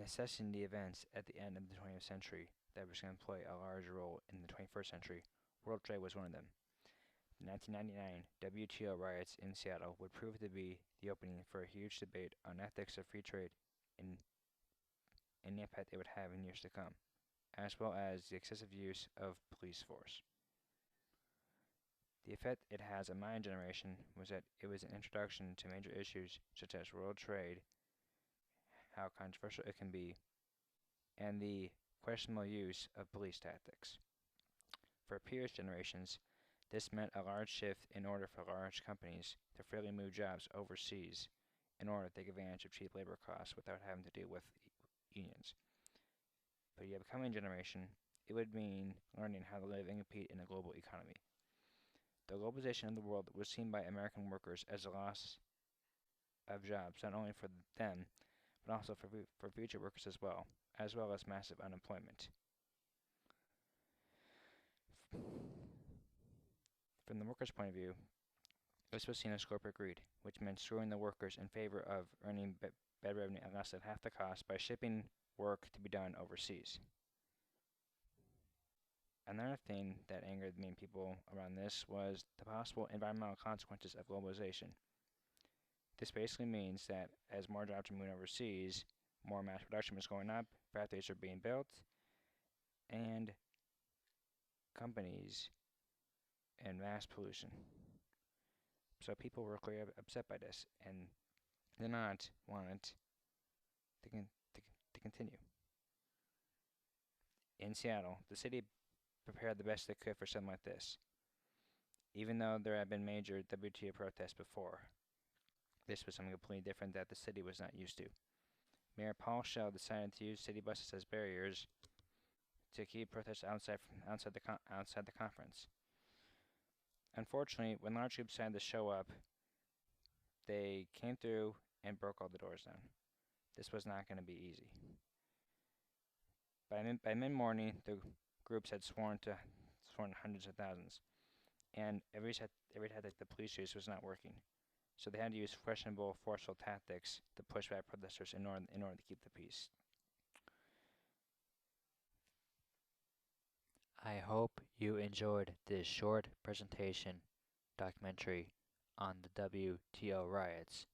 assessing the events at the end of the 20th century that was going to play a large role in the 21st century, world trade was one of them. The 1999 WTO riots in Seattle would prove to be the opening for a huge debate on ethics of free trade and, and the impact it would have in years to come, as well as the excessive use of police force. The effect it has on my generation was that it was an introduction to major issues such as world trade, how controversial it can be, and the questionable use of police tactics. For previous generations, this meant a large shift in order for large companies to freely move jobs overseas in order to take advantage of cheap labor costs without having to deal with unions. For the upcoming generation, it would mean learning how to live and compete in a global economy. The globalization of the world was seen by American workers as a loss of jobs, not only for them, but also for future workers as well as massive unemployment. From the workers' point of view, this was seen as corporate greed, which meant screwing the workers in favor of earning better revenue at less than half the cost by shipping work to be done overseas. Another thing that angered many people around this was the possible environmental consequences of globalization. This basically means that as more jobs are moving overseas, more mass production is going up, factories are being built, and companies and mass pollution. So people were clearly upset by this and did not want it to continue. In Seattle, the city prepared the best they could for something like this, even though there had been major WTO protests before. This was something completely different that the city was not used to. Mayor Paul Schell decided to use city buses as barriers to keep protests outside the conference. Unfortunately, when large groups decided to show up, they came through and broke all the doors down. This was not going to be easy. By mid-morning, the groups had sworn hundreds of thousands, and every tactic the police used was not working. So they had to use questionable, forceful tactics to push back protesters in order to keep the peace. I hope you enjoyed this short presentation documentary on the WTO riots.